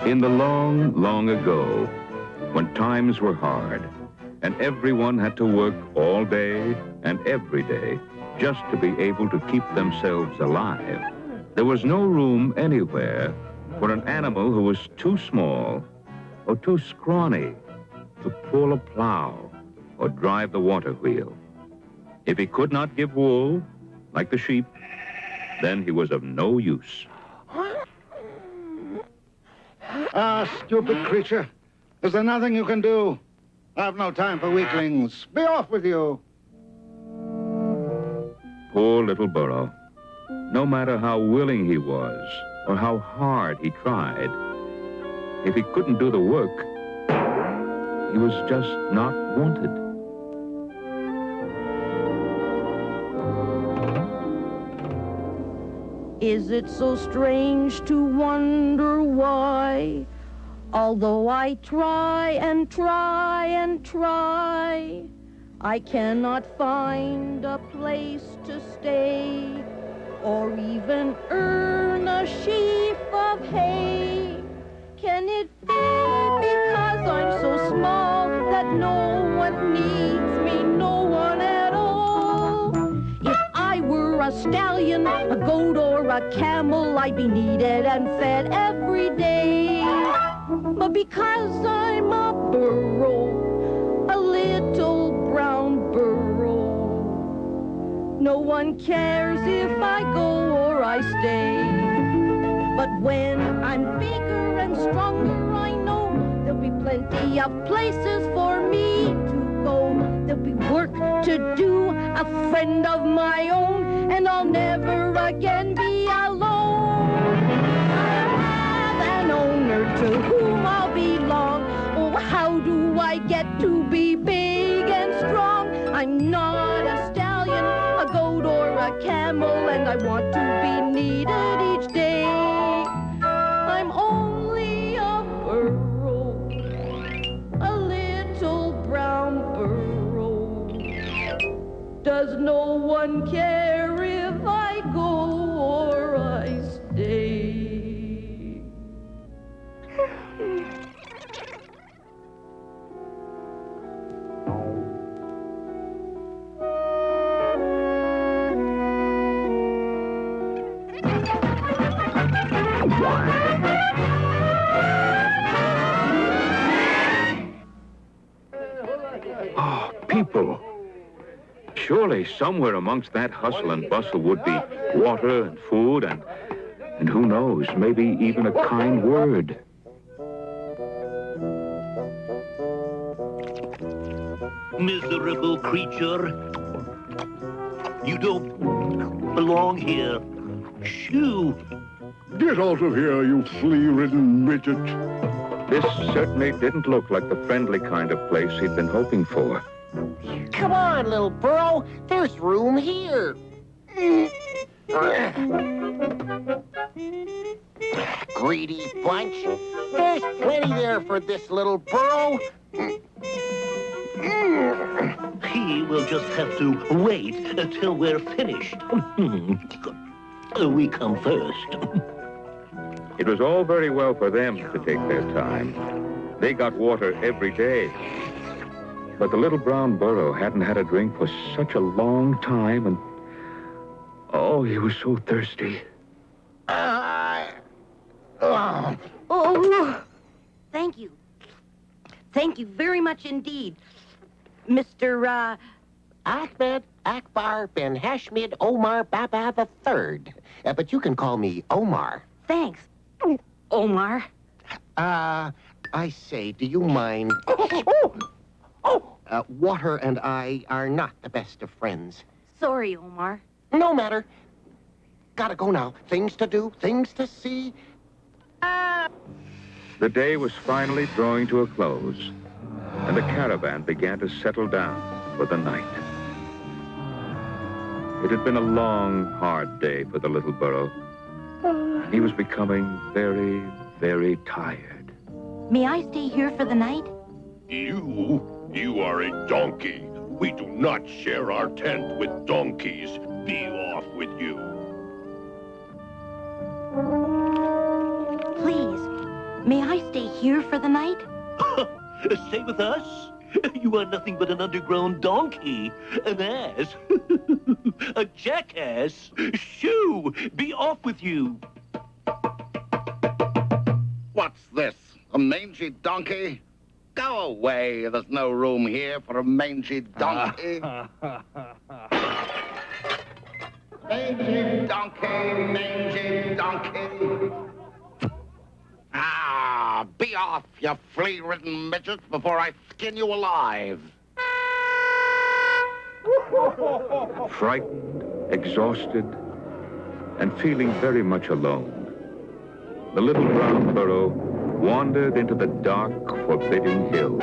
In the long, long ago, when times were hard, and everyone had to work all day and every day just to be able to keep themselves alive, there was no room anywhere for an animal who was too small or too scrawny to pull a plow or drive the water wheel. If he could not give wool, like the sheep, then he was of no use. Ah, stupid creature. Is there nothing you can do? I've no time for weaklings. Be off with you. Poor little Burro. No matter how willing he was or how hard he tried, if he couldn't do the work, he was just not wanted. Is it so strange to wonder why, although I try and try and try, I cannot find a place to stay or even earn a sheaf of hay? Can it be because I'm so small that no one needs me, no one at all? If I were a stallion, a goat, or a camel, I'd be needed and fed every day. But because I'm a burro, a little brown burro, no one cares if I go or I stay. But when I'm bigger and stronger, I know there'll be plenty of places for me to go. There'll be work to do, a friend of my own, and I'll never again be alone. I have an owner to whom I'll belong. Oh, how do I get to be big and strong? I'm not a stallion, a goat, or a camel, and I want to be needed each day. I'm only a burro, a little brown burro. Does no one care if I go or I stay? Oh, people. Surely somewhere amongst that hustle and bustle would be water and food and who knows, maybe even a kind word. Miserable creature. You don't belong here. Shoo! Get out of here, you flea-ridden midget. This certainly didn't look like the friendly kind of place he'd been hoping for. Come on, little Burro. There's room here. Greedy bunch. There's plenty there for this little Burro. He will just have to wait until we're finished. We come first. It was all very well for them to take their time. They got water every day. But the little brown burro hadn't had a drink for such a long time, and oh, he was so thirsty. Oh, thank you. Thank you very much indeed, Mr. Ahmed Akbar Ben Hashmid Omar Baba III. But you can call me Omar. Thanks, Omar. I say, do you mind? Water and I are not the best of friends. Sorry, Omar. No matter. Gotta go now. Things to do, things to see. The day was finally drawing to a close, and the caravan began to settle down for the night. It had been a long, hard day for the little burro. He was becoming very, very tired. May I stay here for the night? You are a donkey. We do not share our tent with donkeys. Be off with you. Please, may I for the night? Stay with us? You are nothing but an underground donkey, an ass, a jackass. Shoo! Be off with you. What's this? A mangy donkey? Go away. There's no room here for a mangy donkey. Mangy donkey, mangy donkey. Ah, be off, you flea-ridden midget, before I skin you alive. Frightened, exhausted, and feeling very much alone, the little brown burro wandered into the dark, forbidding hills.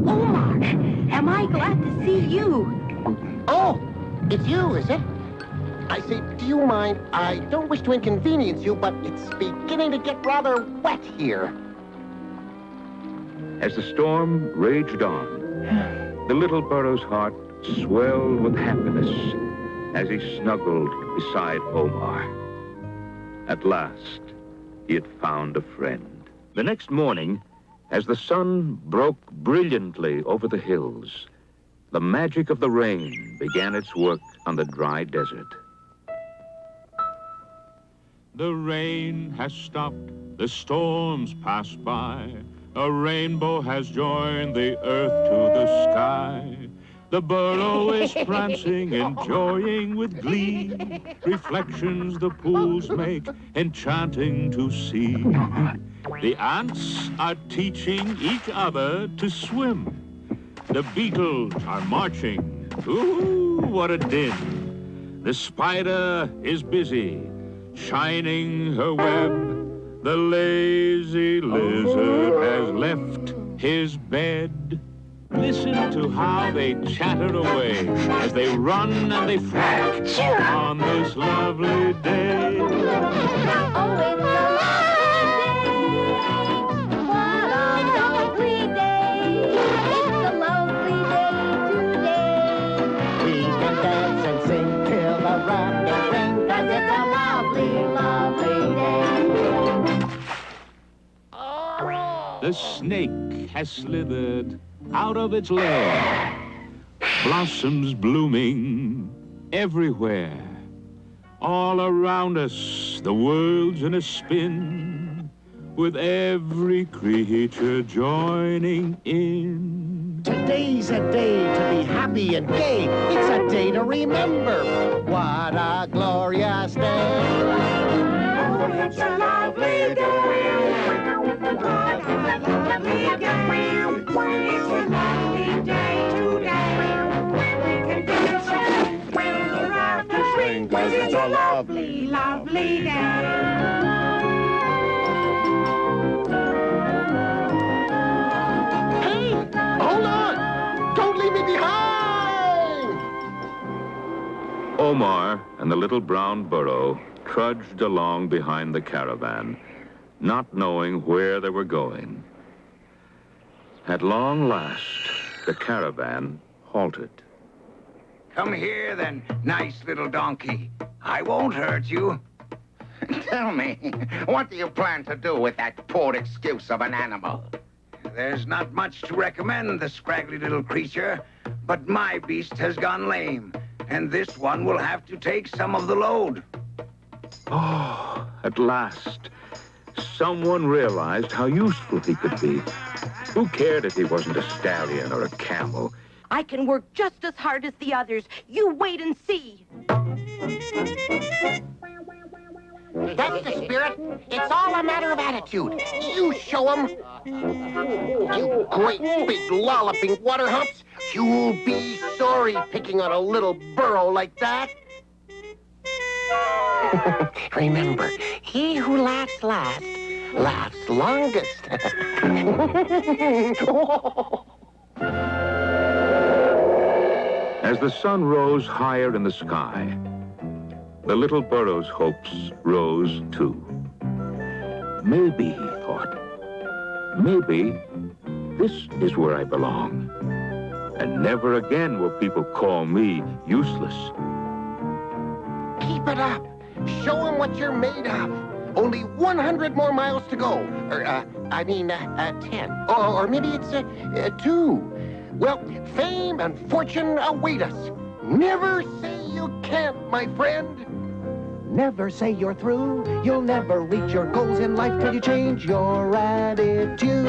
Omar, am I glad to see you? Oh, it's you, is it? I say, do you mind? I don't wish to inconvenience you, but it's beginning to get rather wet here. As the storm raged on, the little burro's heart swelled with happiness as he snuggled beside Omar. At last, he had found a friend. The next morning, as the sun broke brilliantly over the hills, the magic of the rain began its work on the dry desert. The rain has stopped, the storms passed by. A rainbow has joined the earth to the sky. The burro is prancing, enjoying with glee. Reflections the pools make, enchanting to see. The ants are teaching each other to swim. The beetles are marching. Ooh, what a din. The spider is busy, shining her web. The lazy lizard has left his bed. Listen to how they chatter away as they run and they flap on this lovely day. Oh, it's a lovely day. What a lovely day. It's a lovely day today. We can dance and sing till the rapids ring, 'cause it's a lovely, lovely day. The snake has slithered out of its lair. Blossoms blooming everywhere. All around us, the world's in a spin, with every creature joining in. Today's a day to be happy and gay. It's a day to remember. What a glorious day. Oh, it's a lovely day. What a lovely day. It's a lovely day today. We can dance and swing the rafters ring, 'cause it's a lovely, lovely day. Hey, hold on! Don't leave me behind! Omar and the little brown burro trudged along behind the caravan, not knowing where they were going. At long last, the caravan halted. Come here, then, nice little donkey. I won't hurt you. Tell me, what do you plan to do with that poor excuse of an animal? There's not much to recommend the scraggly little creature, but my beast has gone lame, and this one will have to take some of the load. Oh, at last, someone realized how useful he could be. Who cared if he wasn't a stallion or a camel? I can work just as hard as the others. You wait and see. That's the spirit. It's all a matter of attitude. You show 'em. You great big lolloping water humps. You'll be sorry picking on a little burro like that. Remember, he who laughs last, laughs longest. As the sun rose higher in the sky, the little burro's hopes rose too. Maybe, he thought, maybe this is where I belong. And never again will people call me useless. Keep it up. Show 'em what you're made of. Only 100 more miles to go. Or, 10. Or maybe it's 2. Well, fame and fortune await us. Never say you can't, my friend. Never say you're through. You'll never reach your goals in life till you change your attitude.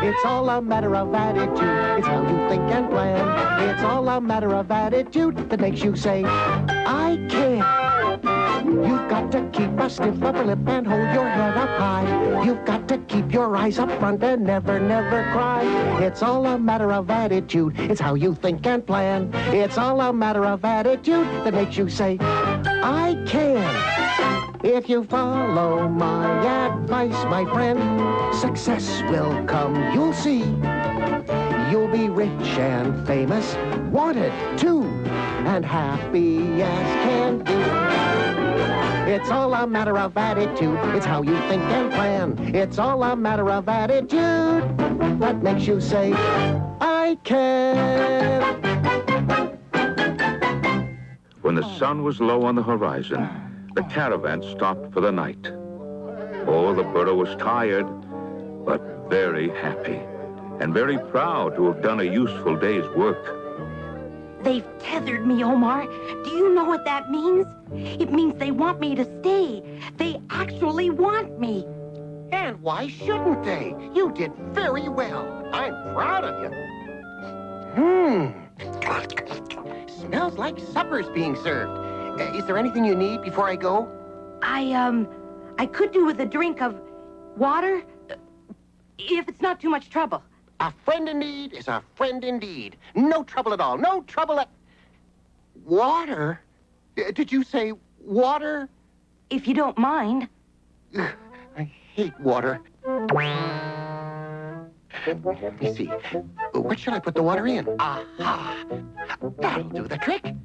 It's all a matter of attitude. It's how you think and plan. It's all a matter of attitude that makes you say, I can. You've got to keep a stiff upper lip and hold your head up high. You've got to keep your eyes up front and never, never cry. It's all a matter of attitude. It's how you think and plan. It's all a matter of attitude that makes you say, I can. If you follow my advice, my friend, success will come, you'll see. You'll be rich and famous, wanted too, and happy as can be. It's all a matter of attitude. It's how you think and plan. It's all a matter of attitude that makes you say, I can. When the sun was low on the horizon, the caravan stopped for the night. Oh, the burro was tired, but very happy and very proud to have done a useful day's work. They've tethered me, Omar. Do you know what that means? It means they want me to stay. They actually want me. And why shouldn't they? You did very well. I'm proud of you. Smells like supper's being served. Is there anything you need before I go? I could do with a drink of water, if it's not too much trouble. A friend in need is a friend indeed. No trouble at all. No trouble at... Water? Did you say water? If you don't mind. I hate water. Let me see. What should I put the water in? Aha! That'll do the trick.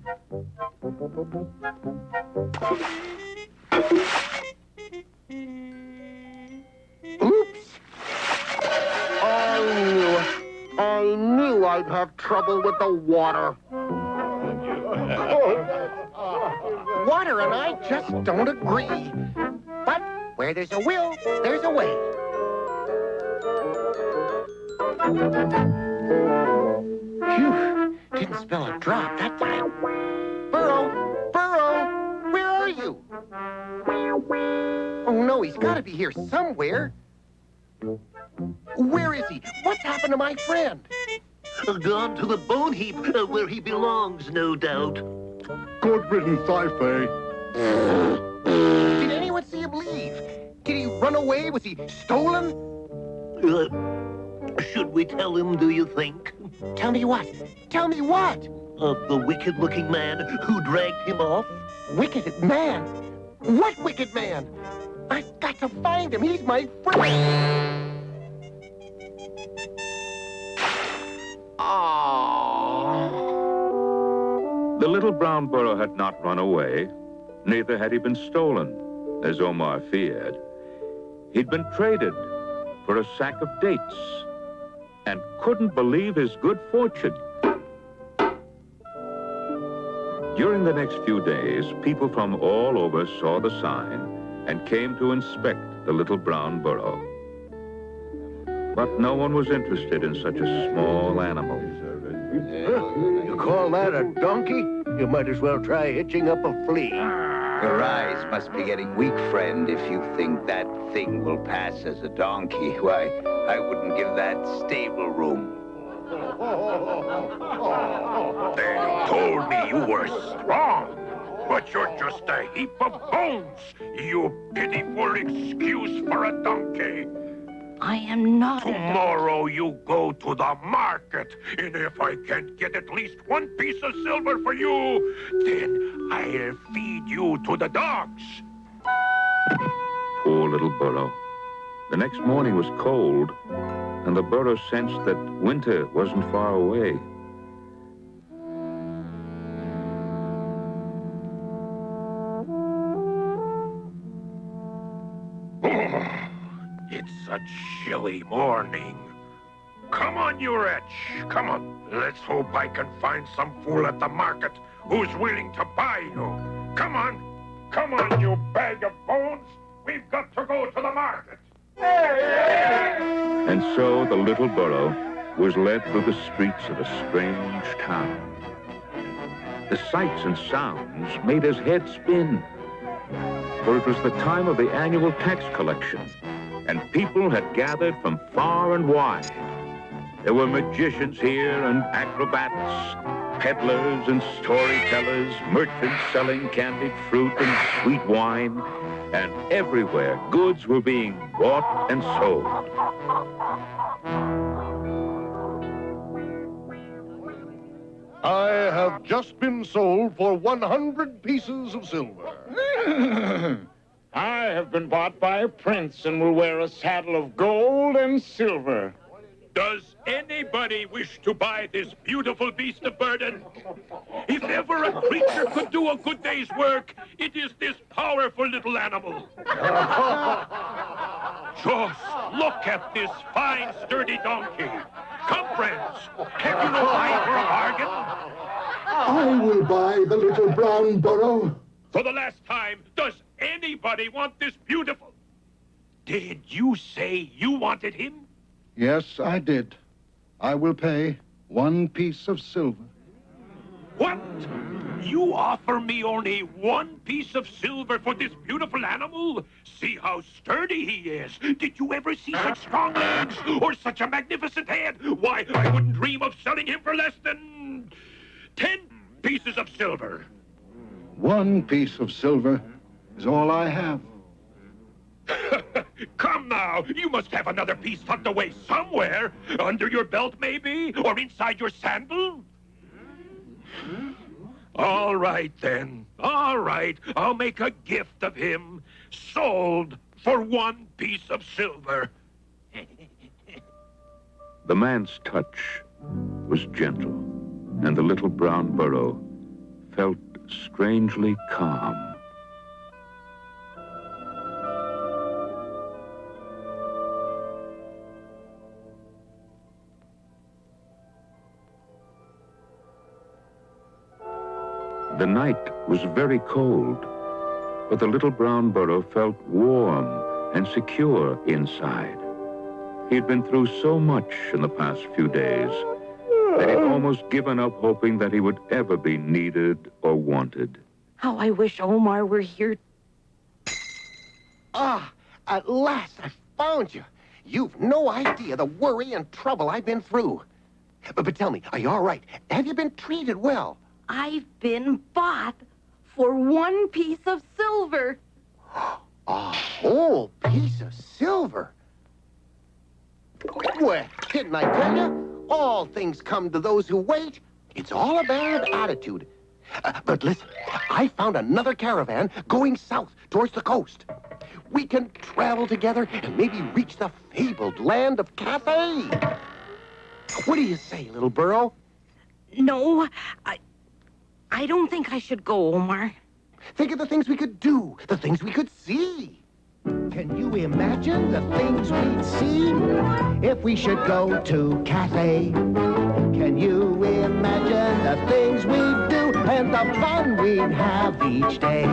Oops! I knew I'd have trouble with the water. Water and I just don't agree. But where there's a will, there's a way. Phew, didn't spill a drop that time. Burro, where are you? Oh no, he's gotta be here somewhere. Where is he? What's happened to my friend? Gone to the bone heap, where he belongs, no doubt. Good riddance, I say. Did anyone see him leave? Did he run away? Was he stolen? Should we tell him, do you think? Tell me what? Tell me what? Of the wicked-looking man who dragged him off? Wicked man? What wicked man? I've got to find him. He's my friend. The little brown burro had not run away, neither had he been stolen, as Omar feared. He'd been traded for a sack of dates and couldn't believe his good fortune. During the next few days, people from all over saw the sign and came to inspect the little brown burro. But no one was interested in such a small animal. You call that a donkey? You might as well try hitching up a flea. Your eyes must be getting weak, friend, if you think that thing will pass as a donkey. Why, I wouldn't give that stable room. They told me you were strong. But you're just a heap of bones, you pitiful excuse for a donkey. I am not a donkey. Tomorrow you go to the market, and if I can't get at least one piece of silver for you, then I'll feed you to the dogs. Poor little Burro. The next morning was cold, and the Burro sensed that winter wasn't far away. It's a chilly morning. Come on, you wretch. Come on. Let's hope I can find some fool at the market who's willing to buy you. Come on. Come on, you bag of bones. We've got to go to the market. And so the little Burro was led through the streets of a strange town. The sights and sounds made his head spin, for it was the time of the annual tax collection, and people had gathered from far and wide. There were magicians here and acrobats, peddlers and storytellers, merchants selling candied fruit and sweet wine, and everywhere goods were being bought and sold. I have just been sold for 100 pieces of silver. I have been bought by a prince and will wear a saddle of gold and silver. Does anybody wish to buy this beautiful beast of burden? If ever a creature could do a good day's work, it is this powerful little animal. Just look at this fine, sturdy donkey. Come, friends. Have you no eye for a bargain? I will buy the little brown Burro. For the last time, does anybody want this beautiful? Did you say you wanted him? Yes, I did. I will pay 1 piece of silver. What? You offer me only 1 piece of silver for this beautiful animal? See how sturdy he is. Did you ever see such strong legs or such a magnificent head? Why, I wouldn't dream of selling him for less than 10 pieces of silver. 1 piece of silver is all I have. Come now, you must have another piece tucked away somewhere. Under your belt, maybe? Or inside your sandal? All right, then. All right, I'll make a gift of him. Sold for 1 piece of silver. The man's touch was gentle, and the little brown Burro felt strangely calm. The night was very cold, but the little brown Burro felt warm and secure inside. He'd been through so much in the past few days that he'd almost given up hoping that he would ever be needed or wanted. How I wish Omar were here. Ah, at last I found you. You've no idea the worry and trouble I've been through. But tell me, are you all right? Have you been treated well? I've been bought for 1 piece of silver. A whole piece of silver? Well, didn't I tell you? All things come to those who wait. It's all a matter of attitude. But listen, I found another caravan going south towards the coast. We can travel together and maybe reach the fabled land of Cathay. What do you say, little Burro? No, I don't think I should go, Omar. Think of the things we could do, the things we could see. Can you imagine the things we'd see if we should go to Cathay? Can you imagine the things we'd do and the fun we'd have each day?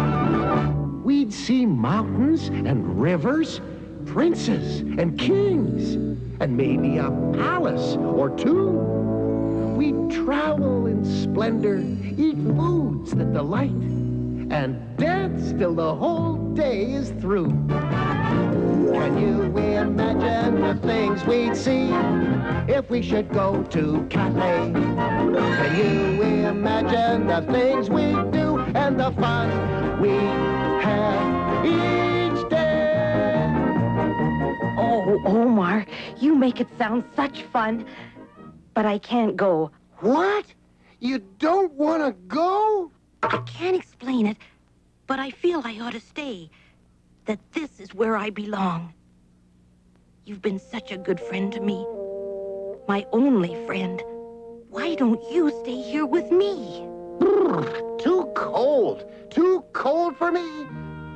We'd see mountains and rivers, princes and kings, and maybe a palace or two. We'd travel in splendor, eat foods that delight, and dance till the whole day is through. Can you imagine the things we'd see if we should go to Cathay? Can you imagine the things we'd do and the fun we have each day. Oh, Omar, you make it sound such fun. But I can't go. What? You don't want to go? I can't explain it, but I feel I ought to stay. That this is where I belong. You've been such a good friend to me. My only friend. Why don't you stay here with me? Too cold. Too cold for me.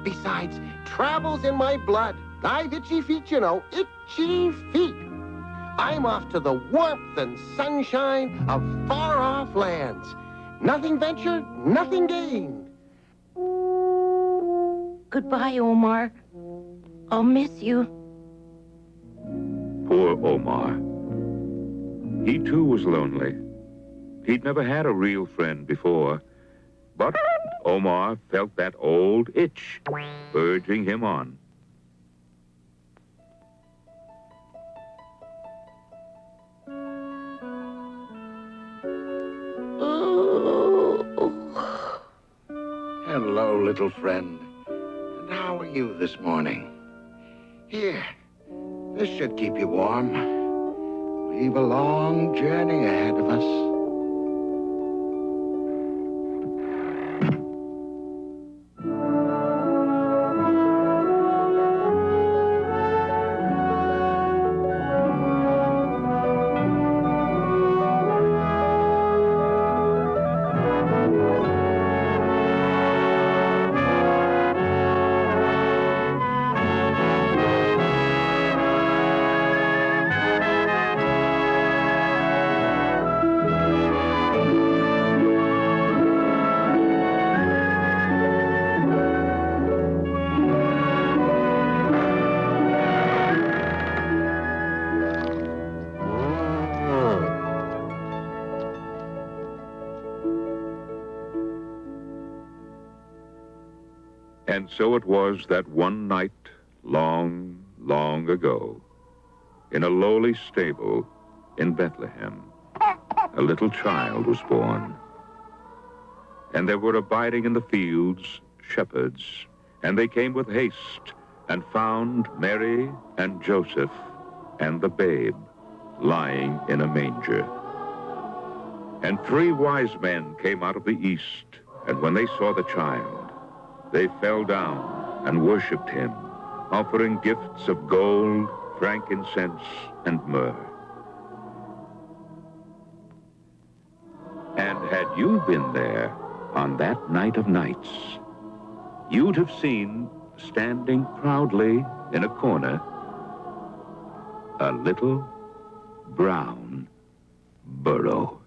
Besides, travel's in my blood. I've itchy feet, you know. Itchy feet. I'm off to the warmth and sunshine of far-off lands. Nothing ventured, nothing gained. Goodbye, Omar. I'll miss you. Poor Omar. He too was lonely. He'd never had a real friend before. But Omar felt that old itch urging him on. Hello, little friend. And how are you this morning? Here, this should keep you warm. We've a long journey ahead of us. And so it was that one night, long, long ago, in a lowly stable in Bethlehem, a little child was born. And there were abiding in the fields shepherds, and they came with haste and found Mary and Joseph and the babe lying in a manger. And 3 wise men came out of the east, and when they saw the child, they fell down and worshipped him, offering gifts of gold, frankincense, and myrrh. And had you been there on that night of nights, you'd have seen, standing proudly in a corner, a little brown burro.